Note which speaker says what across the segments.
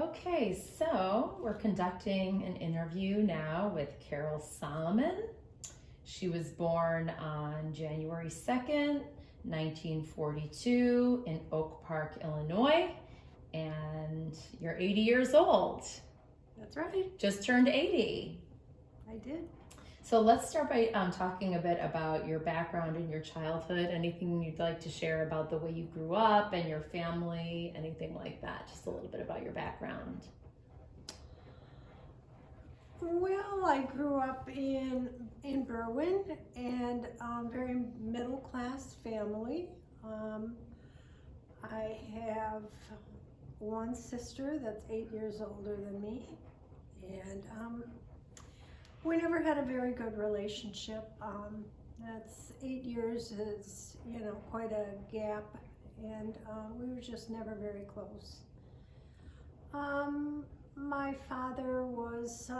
Speaker 1: Okay, so we're conducting an interview now with Carol Solomon. She was born on January 2nd, 1942 in Oak Park, Illinois, and you're 80 years old.
Speaker 2: That's right.
Speaker 1: Just turned 80.
Speaker 2: I did.
Speaker 1: So let's start by talking a bit about your background and your childhood. Anything you'd like to share about the way you grew up and your family, anything like that? Just a little bit about your background.
Speaker 2: Well, I grew up in Berwyn and very middle class family. I have one sister that's 8 years older than me, and we never had a very good relationship. That's 8 years is, quite a gap, and we were just never very close. My father was,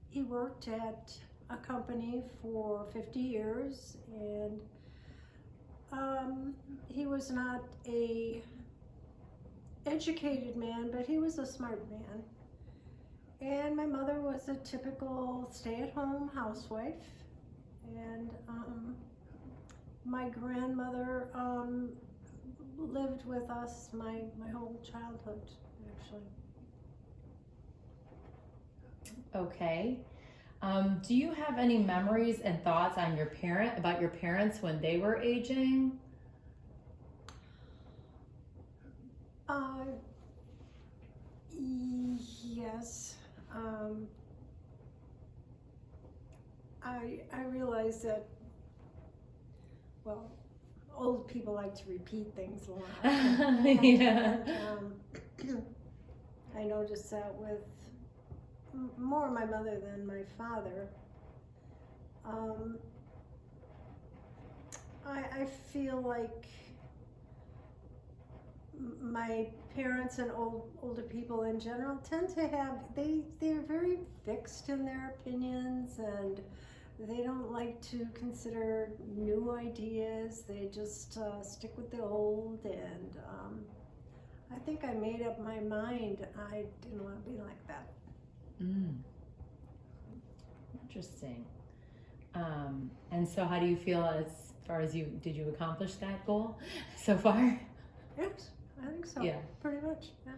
Speaker 2: he worked at a company for 50 years, and he was not a educated man, but he was a smart man. And my mother was a typical stay-at-home housewife, and my grandmother lived with us my whole childhood, actually.
Speaker 1: Okay. Do you have any memories and thoughts on about your parents when they were aging?
Speaker 2: Yes. I realize that, well, old people like to repeat things a lot.
Speaker 1: Yeah.
Speaker 2: I noticed that with more my mother than my father. I feel like my parents and older people in general tend to have, they're very fixed in their opinions, and they don't like to consider new ideas. They just stick with the old, and I think I made up my mind I didn't want to be like that.
Speaker 1: Interesting. And so how do you feel as far as did you accomplish that goal so far?
Speaker 2: Yes, I think so.
Speaker 1: Yeah.
Speaker 2: Pretty much, yeah.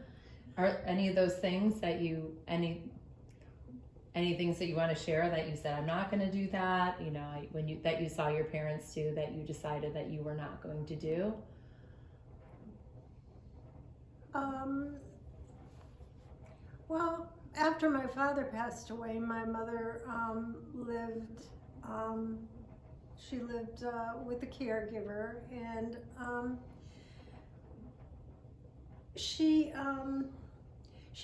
Speaker 1: Are any of those things that any things that you want to share that you said, I'm not going to do that, that you saw your parents do, that you decided that you were not going to do?
Speaker 2: Well, after my father passed away, my mother lived with a caregiver, and she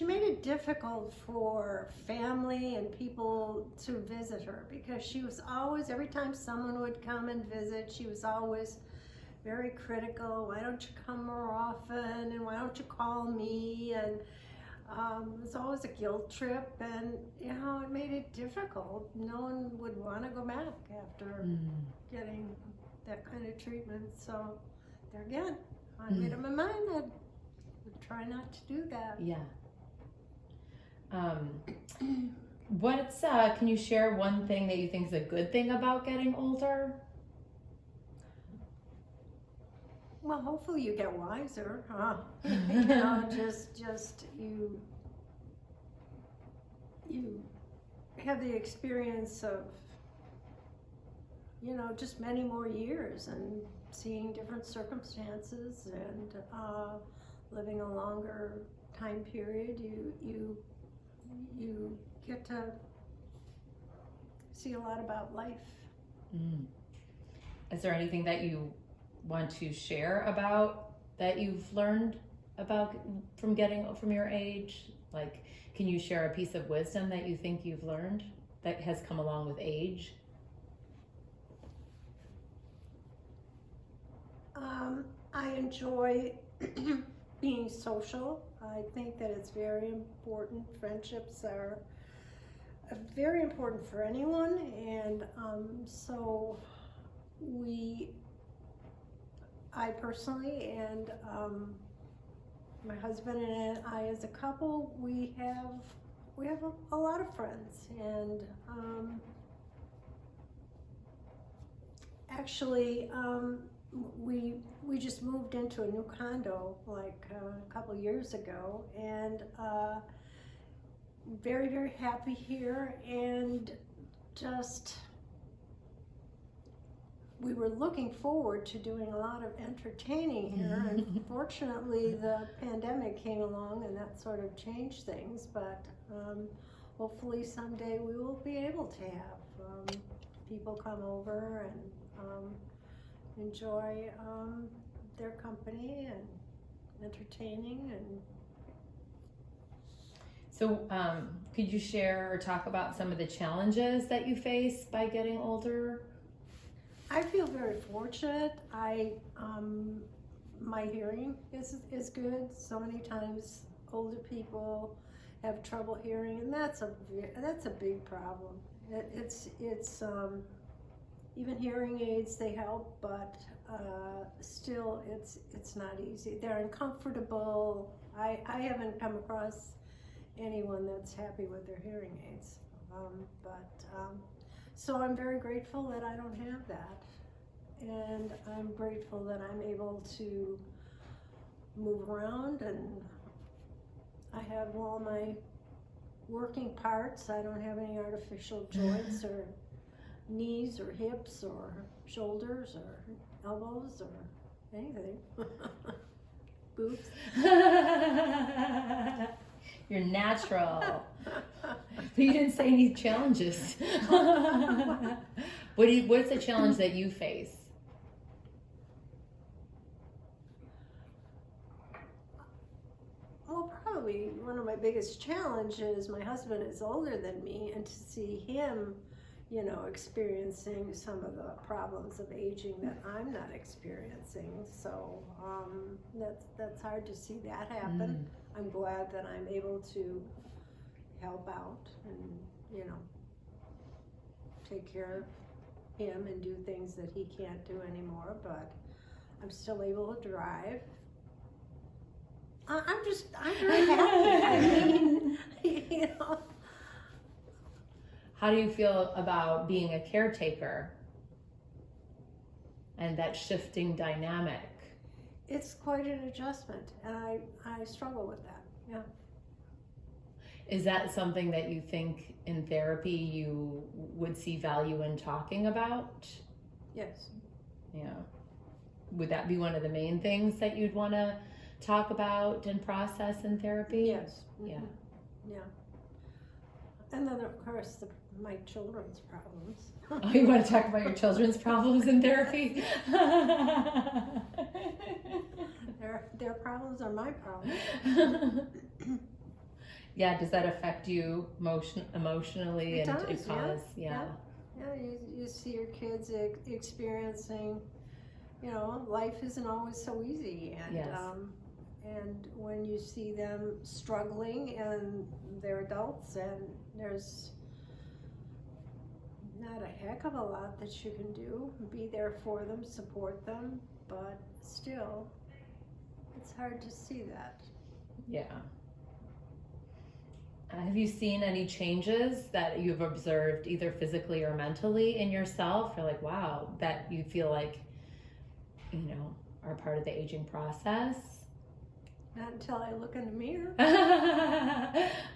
Speaker 2: made it difficult for family and people to visit her, because she was always, every time someone would come and visit, she was always very critical. Why don't you come more often, and why don't you call me? And it was always a guilt trip, and it made it difficult. No one would want to go back after getting that kind of treatment. So there again, I made up my mind that I would try not to do that.
Speaker 1: Yeah. Can you share one thing that you think is a good thing about getting older?
Speaker 2: Well, hopefully you get wiser, huh? Just you have the experience of, just many more years and seeing different circumstances, and living a longer time period. You get to see a lot about life.
Speaker 1: Is there anything that you want to share about that you've learned about from your age? Like, can you share a piece of wisdom that you think you've learned that has come along with age?
Speaker 2: I enjoy being social. I think that it's very important. Friendships are very important for anyone, and so I personally and my husband and I, as a couple, we have a lot of friends, and actually, we just moved into a new condo like a couple years ago, and very, very happy here, and just we were looking forward to doing a lot of entertaining here, and fortunately the pandemic came along and that sort of changed things, but hopefully someday we will be able to have people come over and enjoy their company and entertaining. And
Speaker 1: so could you share or talk about some of the challenges that you face by getting older?
Speaker 2: I feel very fortunate. My hearing is good. So many times older people have trouble hearing, and that's a big problem. It's even hearing aids, they help, but still it's not easy. They're uncomfortable. I haven't come across anyone that's happy with their hearing aids, so I'm very grateful that I don't have that, and I'm grateful that I'm able to move around, and I have all my working parts. I don't have any artificial joints or knees or hips or shoulders or elbows or anything. Boobs.
Speaker 1: You're natural. But you didn't say any challenges. What's the challenge that you face?
Speaker 2: Well, probably one of my biggest challenges, my husband is older than me, and to see him, experiencing some of the problems of aging that I'm not experiencing. So that's hard to see that happen. I'm glad that I'm able to help out and, take care of him and do things that he can't do anymore, but I'm still able to drive. I'm very happy. I mean,
Speaker 1: How do you feel about being a caretaker and that shifting dynamic?
Speaker 2: It's quite an adjustment, and I struggle with that, yeah.
Speaker 1: Is that something that you think in therapy you would see value in talking about?
Speaker 2: Yes.
Speaker 1: Yeah. Would that be one of the main things that you'd want to talk about and process in therapy?
Speaker 2: Yes. Mm-hmm.
Speaker 1: Yeah.
Speaker 2: Yeah. And then, of course, my children's problems.
Speaker 1: Oh, you want to talk about your children's problems in therapy?
Speaker 2: Their problems are my problems.
Speaker 1: Yeah, does that affect you emotionally?
Speaker 2: It
Speaker 1: and
Speaker 2: does,
Speaker 1: cause,
Speaker 2: yeah. You see your kids experiencing, life isn't always so easy, and
Speaker 1: yes.
Speaker 2: And when you see them struggling and they're adults and there's not a heck of a lot that you can do, be there for them, support them, but still, it's hard to see that.
Speaker 1: Yeah. Have you seen any changes that you've observed either physically or mentally in yourself? Or like, wow, that you feel like, are part of the aging process?
Speaker 2: Not until I look in the mirror.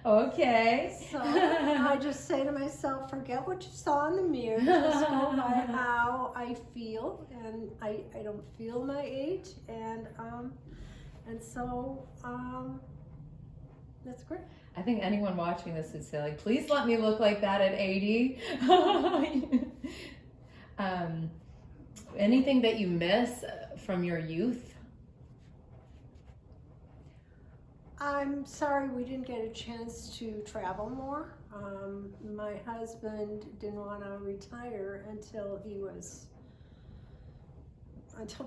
Speaker 1: Okay.
Speaker 2: So I just say to myself, forget what you saw in the mirror. Just go by how I feel, and I don't feel my age, and so that's great.
Speaker 1: I think anyone watching this would say, like, please let me look like that at 80. Anything that you miss from your youth?
Speaker 2: I'm sorry we didn't get a chance to travel more. My husband didn't want to retire until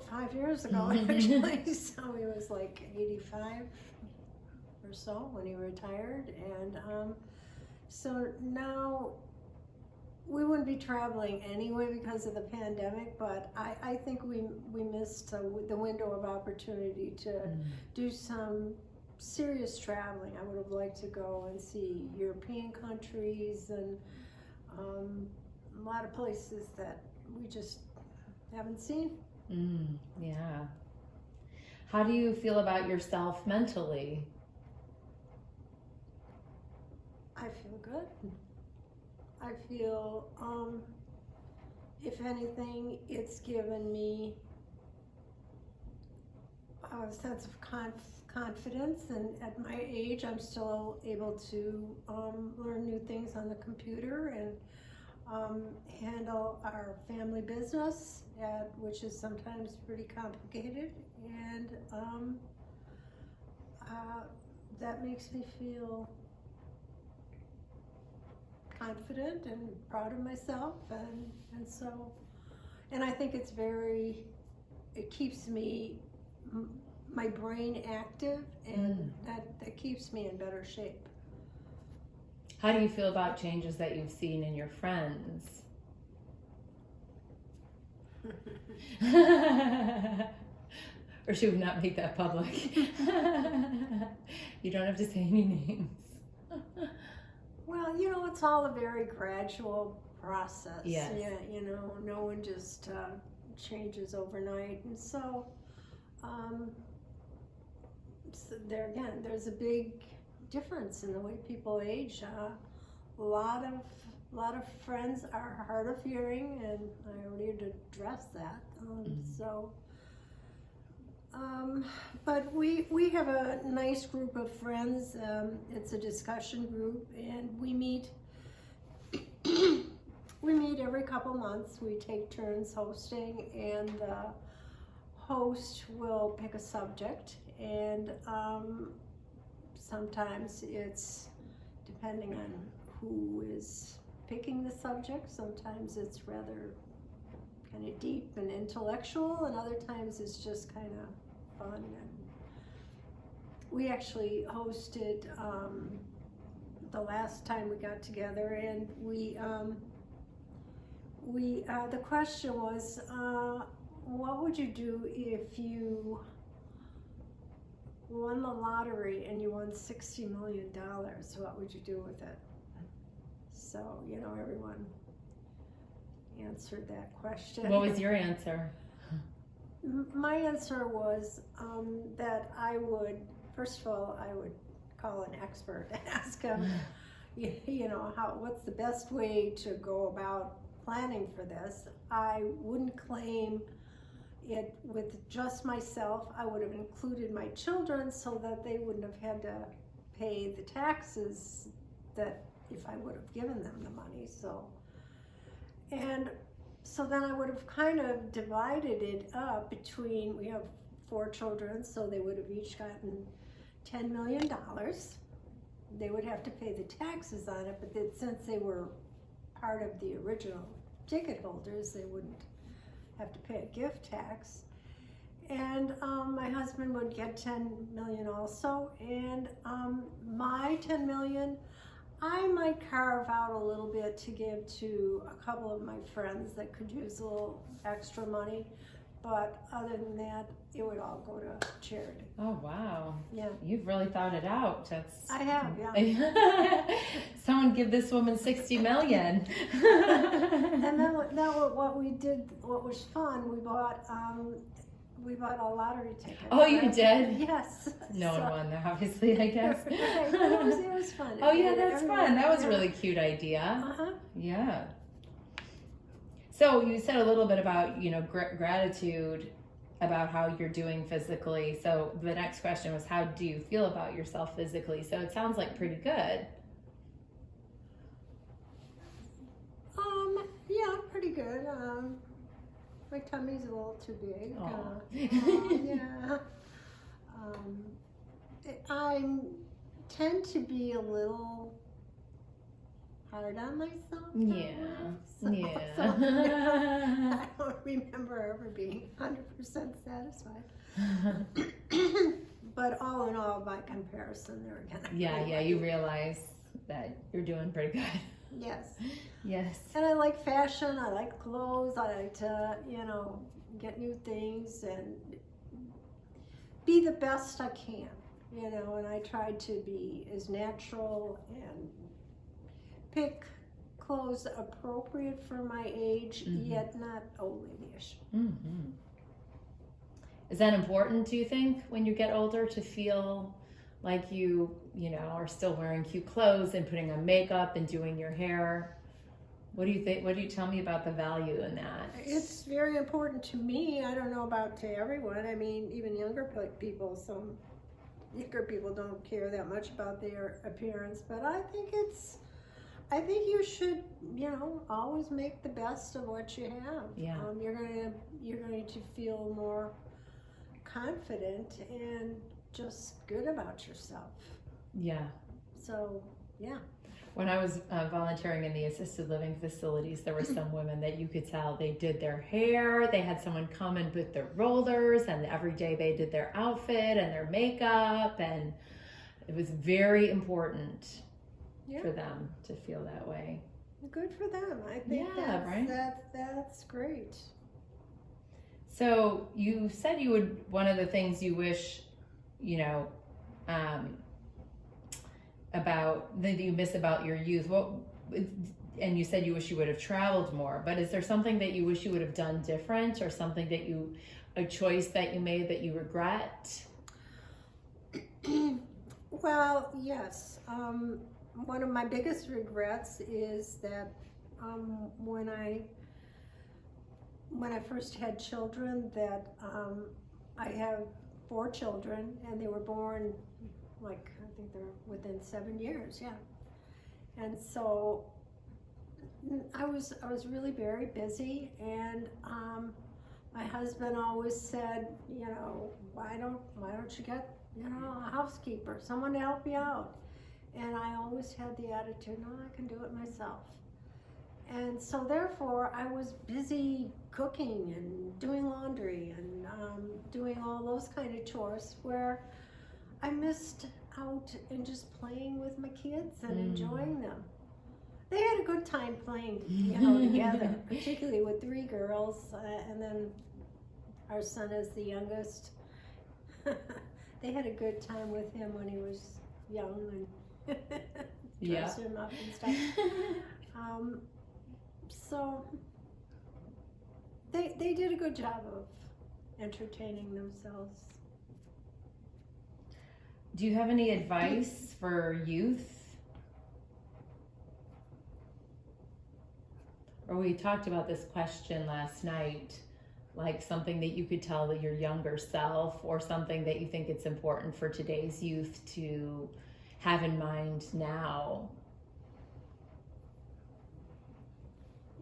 Speaker 2: 5 years ago, actually. So he was like 85 or so when he retired, and so now we wouldn't be traveling anyway because of the pandemic, but I think we missed the window of opportunity to do some serious traveling. I would have liked to go and see European countries and a lot of places that we just haven't seen.
Speaker 1: Yeah. How do you feel about yourself mentally?
Speaker 2: I feel good. I feel, if anything, it's given me a sense of confidence, and at my age I'm still able to learn new things on the computer and handle our family business, which is sometimes pretty complicated, and that makes me feel confident and proud of myself, and so, and I think it keeps me, my brain active, and that keeps me in better shape.
Speaker 1: How do you feel about changes that you've seen in your friends? Or should we not make that public? You don't have to say any names.
Speaker 2: Well, it's all a very gradual process.
Speaker 1: Yes.
Speaker 2: Yeah, no one just changes overnight, and so, there again, there's a big difference in the way people age. A lot of friends are hard of hearing, and I already addressed that. But we have a nice group of friends. It's a discussion group, and we meet every couple months. We take turns hosting, and the host will pick a subject, and sometimes it's depending on who is picking the subject. Sometimes it's rather kind of deep and intellectual, and other times it's just kind of fun. And we actually hosted the last time we got together, and the question was, what would you do if you won the lottery and you won $60 million? What would you do with it? So, everyone answered that question.
Speaker 1: What was your answer?
Speaker 2: My answer was that I would, first of all, I would call an expert and ask him, what's the best way to go about planning for this. I wouldn't claim it with just myself. I would have included my children so that they wouldn't have had to pay the taxes that if I would have given them the money. So then I would have kind of divided it up between, we have 4 children, so they would have each gotten $10 million. They would have to pay the taxes on it, but since they were part of the original ticket holders, they wouldn't have to pay a gift tax. And my husband would get $10 million also, and my $10 million, I might carve out a little bit to give to a couple of my friends that could use a little extra money, but other than that, it would all go to charity.
Speaker 1: Oh, wow.
Speaker 2: Yeah.
Speaker 1: You've really thought it out.
Speaker 2: I have, yeah.
Speaker 1: Someone give this woman $60 million.
Speaker 2: And then what we did, what was fun, we bought a lottery ticket.
Speaker 1: Oh, you did?
Speaker 2: Yes.
Speaker 1: No one won there, obviously, I guess.
Speaker 2: It was fun.
Speaker 1: Oh, yeah, that's fun. That was a really cute idea.
Speaker 2: Uh-huh.
Speaker 1: Yeah. So you said a little bit about, gratitude about how you're doing physically. So the next question was, how do you feel about yourself physically? So it sounds like pretty good.
Speaker 2: Yeah, pretty good. My tummy's a little too big. Yeah. I tend to be a little hard on myself.
Speaker 1: Yeah.
Speaker 2: I don't remember ever being 100% satisfied. But all in all, by comparison, they're again.
Speaker 1: Yeah, you realize that you're doing pretty good.
Speaker 2: Yes.
Speaker 1: Yes.
Speaker 2: And I like fashion, I like clothes, I like to, get new things and be the best I can. you know, and I tried to be as natural and pick clothes appropriate for my age, yet not old lady-ish.
Speaker 1: Is that important, do you think, when you get older, to feel like you know, are still wearing cute clothes and putting on makeup and doing your hair? What do you think? What do you tell me about the value in that?
Speaker 2: It's very important to me. I don't know about to everyone. I mean, even younger people, some younger people don't care that much about their appearance, but I think you should, you know, always make the best of what you have.
Speaker 1: Yeah.
Speaker 2: You're going to feel more confident and just good about yourself.
Speaker 1: Yeah.
Speaker 2: So, yeah.
Speaker 1: When I was volunteering in the assisted living facilities, there were some women that you could tell they did their hair, they had someone come and put their rollers, and every day they did their outfit and their makeup, and it was very important for them to feel that way.
Speaker 2: Good for them. I think that's great.
Speaker 1: So you said you would, one of the things you wish, you know, about that you miss about your youth, and you said you wish you would have traveled more, but is there something that you wish you would have done different, or something that a choice that you made that you regret?
Speaker 2: Well, yes. One of my biggest regrets is that when I first had children, that I have 4 children, and they were born, like, I think they're within 7 years, yeah. And so I was really very busy, and my husband always said, you know, why don't you get, you know, a housekeeper, someone to help you out? And I always had the attitude, no, I can do it myself. And so therefore I was busy cooking and doing laundry and doing all those kind of chores, where I missed out in just playing with my kids and enjoying them. They had a good time playing, you know, together, particularly with 3 girls, and then our son is the youngest. They had a good time with him when he was young, and dressed him up and stuff. So they did a good job of entertaining themselves.
Speaker 1: Do you have any advice for youth? Or we talked about this question last night, like something that you could tell your younger self, or something that you think it's important for today's youth to have in mind now.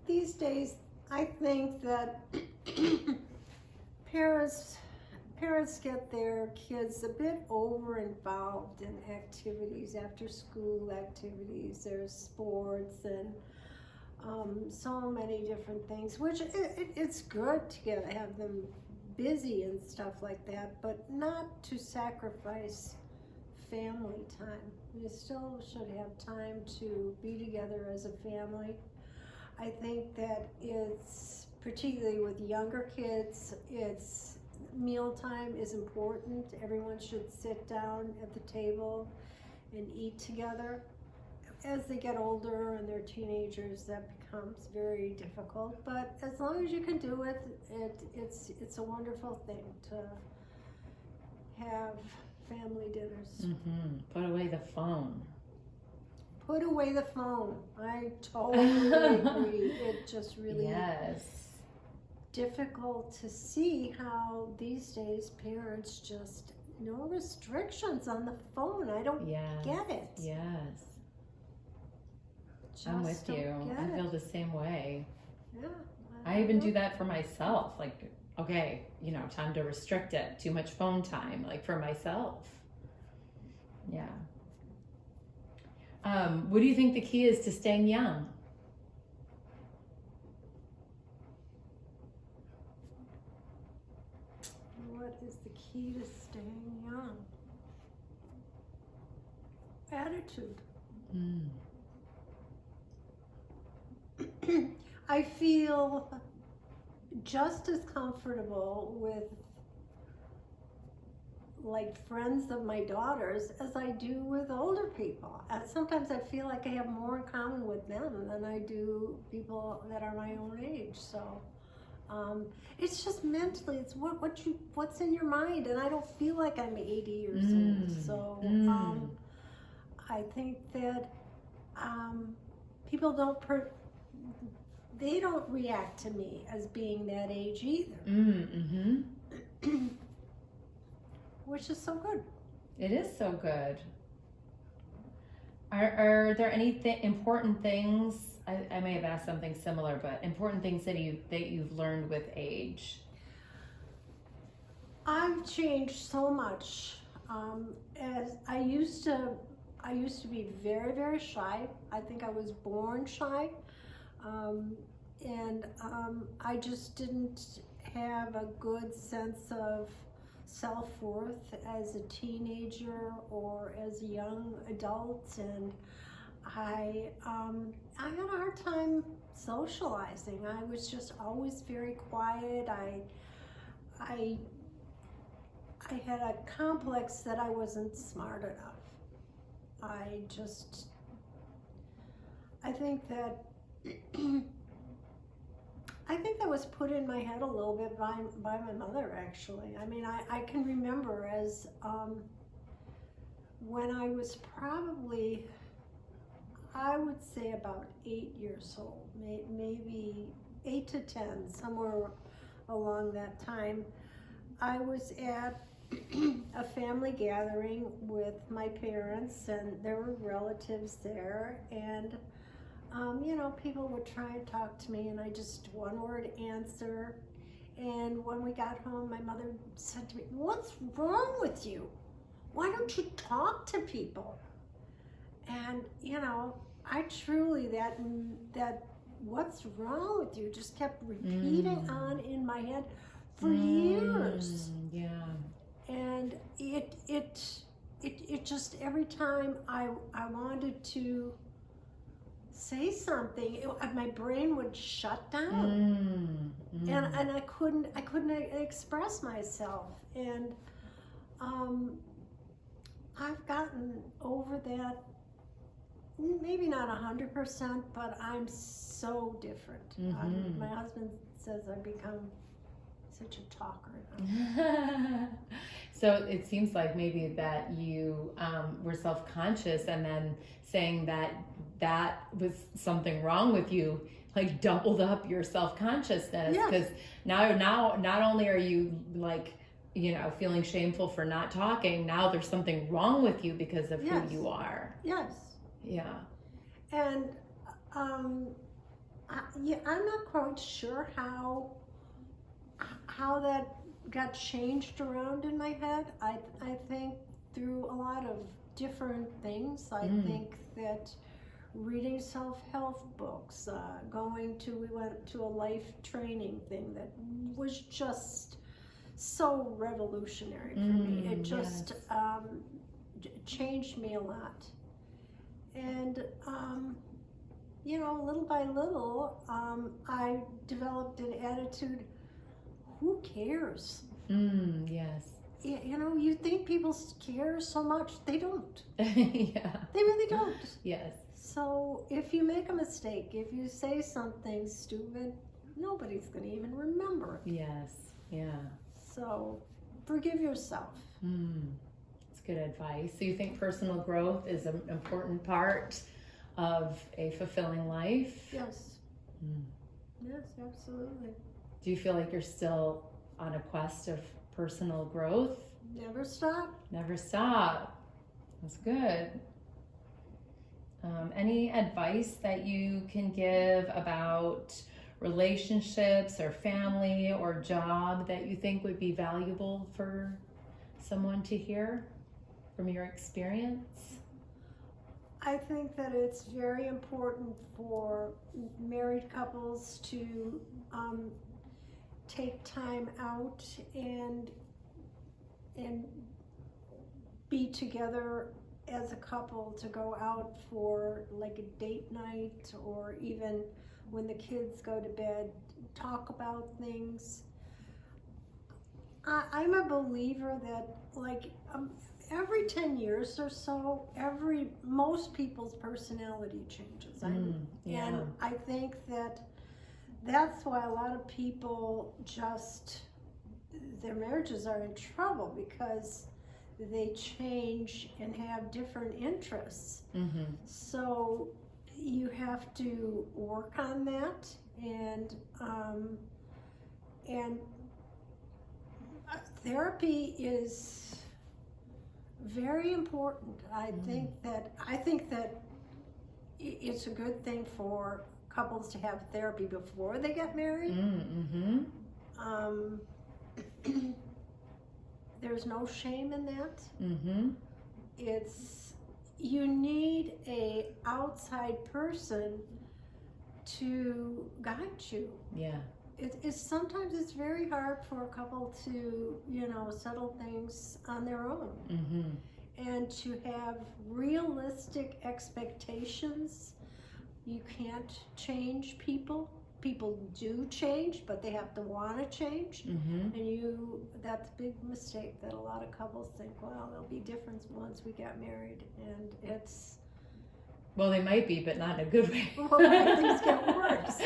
Speaker 2: These days, I think that parents get their kids a bit over involved in activities, after school activities. There's sports and so many different things, which it's good to have them busy and stuff like that, but not to sacrifice family time. You still should have time to be together as a family. I think that it's, particularly with younger kids, it's mealtime is important. Everyone should sit down at the table and eat together. As they get older and they're teenagers, that becomes very difficult. But as long as you can do it, it's a wonderful thing to have family dinners.
Speaker 1: Put away the phone.
Speaker 2: Put away the phone. I totally agree. It just really difficult to see how these days parents just, no restrictions on the phone. I don't get it.
Speaker 1: Yes.
Speaker 2: Just
Speaker 1: I'm with you.
Speaker 2: Get
Speaker 1: I feel the same way.
Speaker 2: Yeah.
Speaker 1: I even do that for myself. Like, okay, you know, time to restrict it. Too much phone time, like for myself. Yeah. What do you think the key is to staying young?
Speaker 2: What is the key to staying young? Attitude. I feel just as comfortable like friends of my daughters as I do with older people. And sometimes I feel like I have more in common with them than I do people that are my own age. So it's just mentally, it's what's in your mind, and I don't feel like I'm 80 years old. So I think that people they don't react to me as being that age either. Which is so good.
Speaker 1: It is so good. Are there any important things? I may have asked something similar, but important things that you've learned with age.
Speaker 2: I've changed so much. As I used to be very, very shy. I think I was born shy, and I just didn't have a good sense of self-worth as a teenager or as a young adult, and I had a hard time socializing. I was just always very quiet. I had a complex that I wasn't smart enough. I think that was put in my head a little bit by my mother, actually. I mean, I can remember as when I was probably, I would say about 8 years old, maybe 8 to 10, somewhere along that time, I was at a family gathering with my parents, and there were relatives there, and people would try and talk to me, and I just one word answer. And when we got home, my mother said to me, "What's wrong with you? Why don't you talk to people?" And I truly, that "what's wrong with you" just kept repeating on in my head for years.
Speaker 1: Yeah.
Speaker 2: And it just, every time I wanted to say something, my brain would shut down, and I couldn't express myself. And I've gotten over that, maybe not 100%, but I'm so different. My husband says I've become such a talker now.
Speaker 1: So it seems like maybe that you were self-conscious, and then saying that was something wrong with you, like doubled up your self-consciousness. Because now not only are you like, feeling shameful for not talking, now there's something wrong with you because of who you are.
Speaker 2: Yes.
Speaker 1: Yeah.
Speaker 2: And I'm not quite sure how that got changed around in my head. I think through a lot of different things. I think that reading self-help books, we went to a life training thing that was just so revolutionary for me. It just changed me a lot. And little by little, I developed an attitude, who cares?
Speaker 1: Yes.
Speaker 2: You think people care so much. They don't.
Speaker 1: Yeah.
Speaker 2: They really don't.
Speaker 1: Yes.
Speaker 2: So if you make a mistake, if you say something stupid, nobody's going to even remember it.
Speaker 1: Yes. Yeah.
Speaker 2: So forgive yourself.
Speaker 1: That's good advice. So you think personal growth is an important part of a fulfilling life?
Speaker 2: Yes. Yes, absolutely.
Speaker 1: Do you feel like you're still on a quest of personal growth?
Speaker 2: Never stop.
Speaker 1: Never stop. That's good. Any advice that you can give about relationships or family or job that you think would be valuable for someone to hear from your experience?
Speaker 2: I think that it's very important for married couples to take time out and be together as a couple, to go out for like a date night, or even when the kids go to bed, talk about things. I'm a believer that every 10 years or so, most people's personality changes.
Speaker 1: Yeah.
Speaker 2: And I think that's why a lot of people their marriages are in trouble, because they change and have different interests. So you have to work on that, and therapy is very important. I think that it's a good thing for couples to have therapy before they get married. There's no shame in that. You need a outside person to guide you.
Speaker 1: Yeah.
Speaker 2: Sometimes it's very hard for a couple to, settle things on their own. And to have realistic expectations. You can't change people. People do change, but they have to want to change. And that's a big mistake that a lot of couples think, well, there'll be difference once we get married. And it's...
Speaker 1: Well, they might be, but not in a good way.
Speaker 2: Well, things get worse.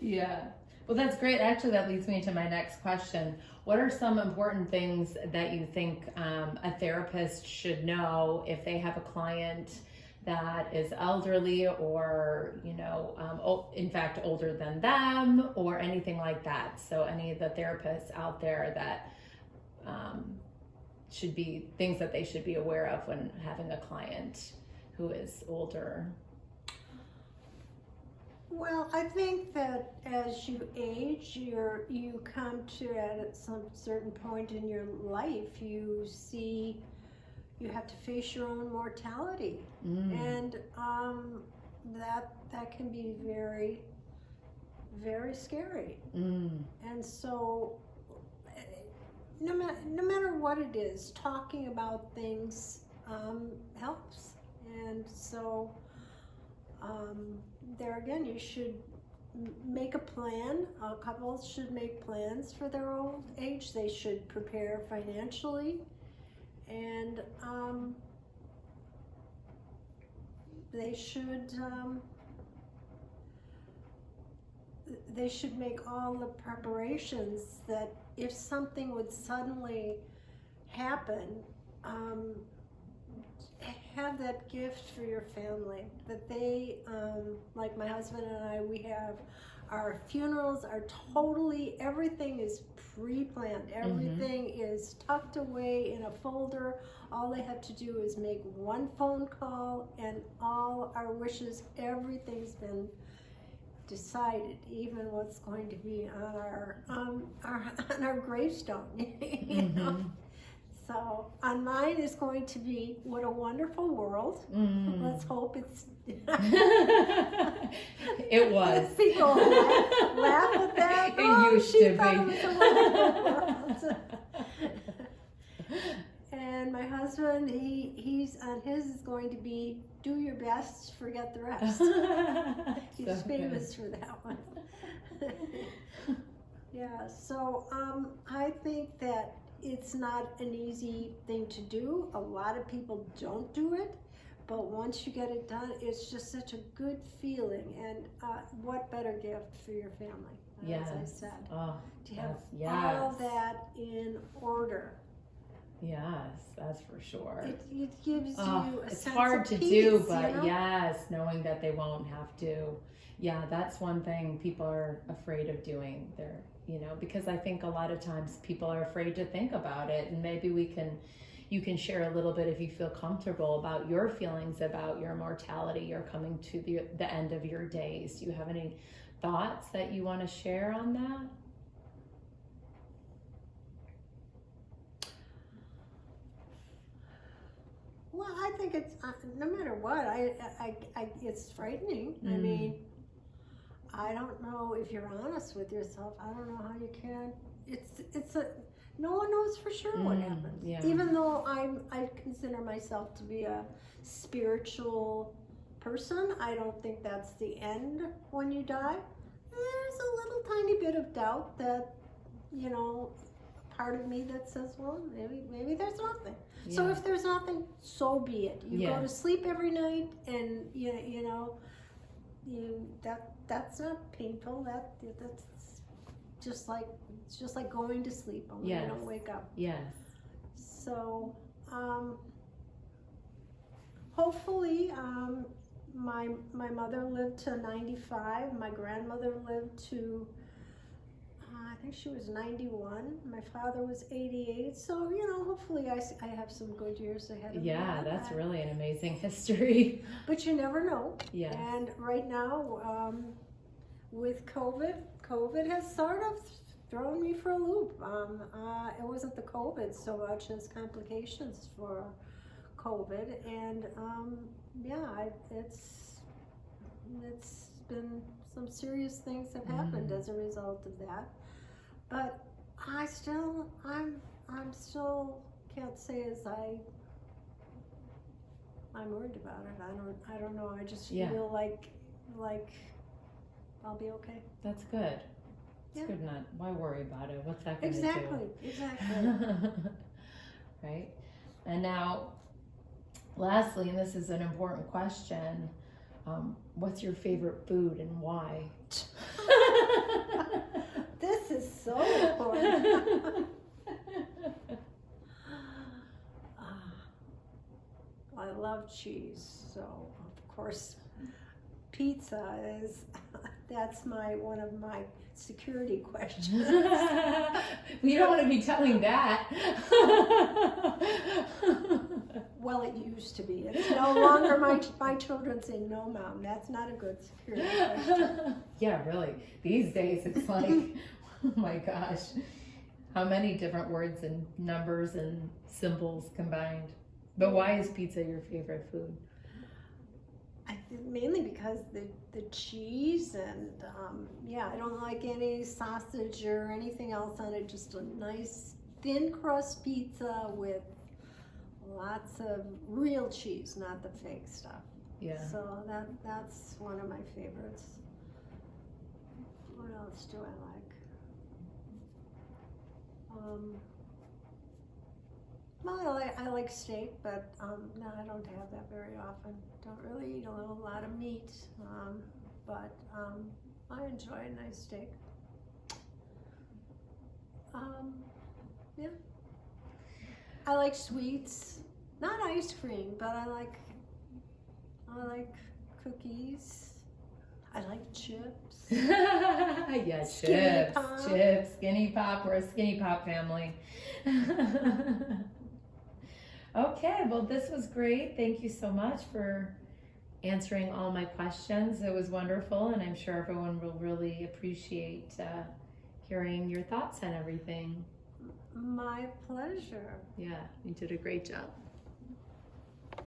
Speaker 1: Yeah. Well, that's great. Actually, that leads me to my next question. What are some important things that you think a therapist should know if they have a client that is elderly or, in fact, older than them or anything like that? So any of the therapists out there that should be things that they should be aware of when having a client who is older?
Speaker 2: Well, I think that as you age, you come to at some certain point in your life, you have to face your own mortality, and that can be very, very scary. And so, no matter what it is, talking about things helps. And so, there again, you should make a plan. Couples should make plans for their old age. They should prepare financially, and they should make all the preparations that if something would suddenly happen, have that gift for your family, that they, like my husband and I, our funerals are everything is pre-planned. Everything is tucked away in a folder. All they have to do is make one phone call, and all our wishes, everything's been decided, even what's going to be on our gravestone. You know? So on mine is going to be "What a Wonderful World." Let's hope it's.
Speaker 1: It was.
Speaker 2: People laugh at that.
Speaker 1: It used
Speaker 2: she
Speaker 1: to
Speaker 2: thought
Speaker 1: be.
Speaker 2: It was a wonderful world. And my husband, he's on his is going to be "Do your best, forget the rest." He's
Speaker 1: So
Speaker 2: famous for that one. Yeah. So I think that it's not an easy thing to do. A lot of people don't do it, but once you get it done, it's just such a good feeling. And what better gift for your family, as I said, to have all that in order.
Speaker 1: Yes, that's for sure.
Speaker 2: It gives you a
Speaker 1: it's
Speaker 2: sense
Speaker 1: hard
Speaker 2: of
Speaker 1: to
Speaker 2: peace,
Speaker 1: do, but
Speaker 2: you know?
Speaker 1: yes, knowing that they won't have to. Yeah, that's one thing people are afraid of doing. Because I think a lot of times people are afraid to think about it, and maybe you can share a little bit if you feel comfortable about your feelings about your mortality. You're coming to the end of your days. Do you have any thoughts that you want to share on that?
Speaker 2: Well, I think it's no matter what. It's frightening. I mean, I don't know if you're honest with yourself. I don't know how you can. No one knows for sure what happens.
Speaker 1: Yeah.
Speaker 2: Even though I consider myself to be a spiritual person, I don't think that's the end when you die. there's a little tiny bit of doubt that, you know, part of me that says, well, maybe there's nothing.
Speaker 1: Yeah.
Speaker 2: So if there's nothing, so be it. You
Speaker 1: Yeah.
Speaker 2: go to sleep every night, and you know, that's not painful. That's it's just like going to sleep, only
Speaker 1: Yes.
Speaker 2: you don't wake up.
Speaker 1: Yes.
Speaker 2: So hopefully, my mother lived to 95. My grandmother lived to, I think she was 91. My father was 88. So, you know, hopefully I have some good years ahead of me.
Speaker 1: Yeah, that's really an amazing history.
Speaker 2: But you never know.
Speaker 1: Yes.
Speaker 2: And right now, with COVID has sort of thrown me for a loop. It wasn't the COVID so much as complications for COVID. And it's been some serious things have happened as a result of that. But I'm still can't say as I'm worried about it. I don't know. I just feel like I'll be okay.
Speaker 1: That's good. It's good not. Why worry about it? What's that going to do?
Speaker 2: Exactly.
Speaker 1: Right. And now, lastly, and this is an important question, what's your favorite food and why?
Speaker 2: This is so important. I love cheese, so of course pizza that's one of my security questions.
Speaker 1: We don't want to be telling that.
Speaker 2: Well, it used to be. It's no longer. My children say, no, Mom, that's not a good security question.
Speaker 1: Yeah, really. These days it's like, oh my gosh, how many different words and numbers and symbols combined. But why is pizza your favorite food?
Speaker 2: I think mainly because the cheese and I don't like any sausage or anything else on it. Just a nice thin crust pizza with lots of real cheese, not the fake stuff.
Speaker 1: Yeah.
Speaker 2: So that's one of my favorites. What else do I like? Well, I like steak, but no, I don't have that very often. Don't really eat a lot of meat, but I enjoy a nice steak. Yeah. I like sweets, not ice cream, but I like cookies. I like chips.
Speaker 1: Yeah,
Speaker 2: Skinny Pop.
Speaker 1: Chips, Skinny Pop. We're a Skinny Pop family. Okay, well, this was great. Thank you so much for answering all my questions. It was wonderful, and I'm sure everyone will really appreciate hearing your thoughts on everything.
Speaker 2: My pleasure.
Speaker 1: Yeah, you did a great job.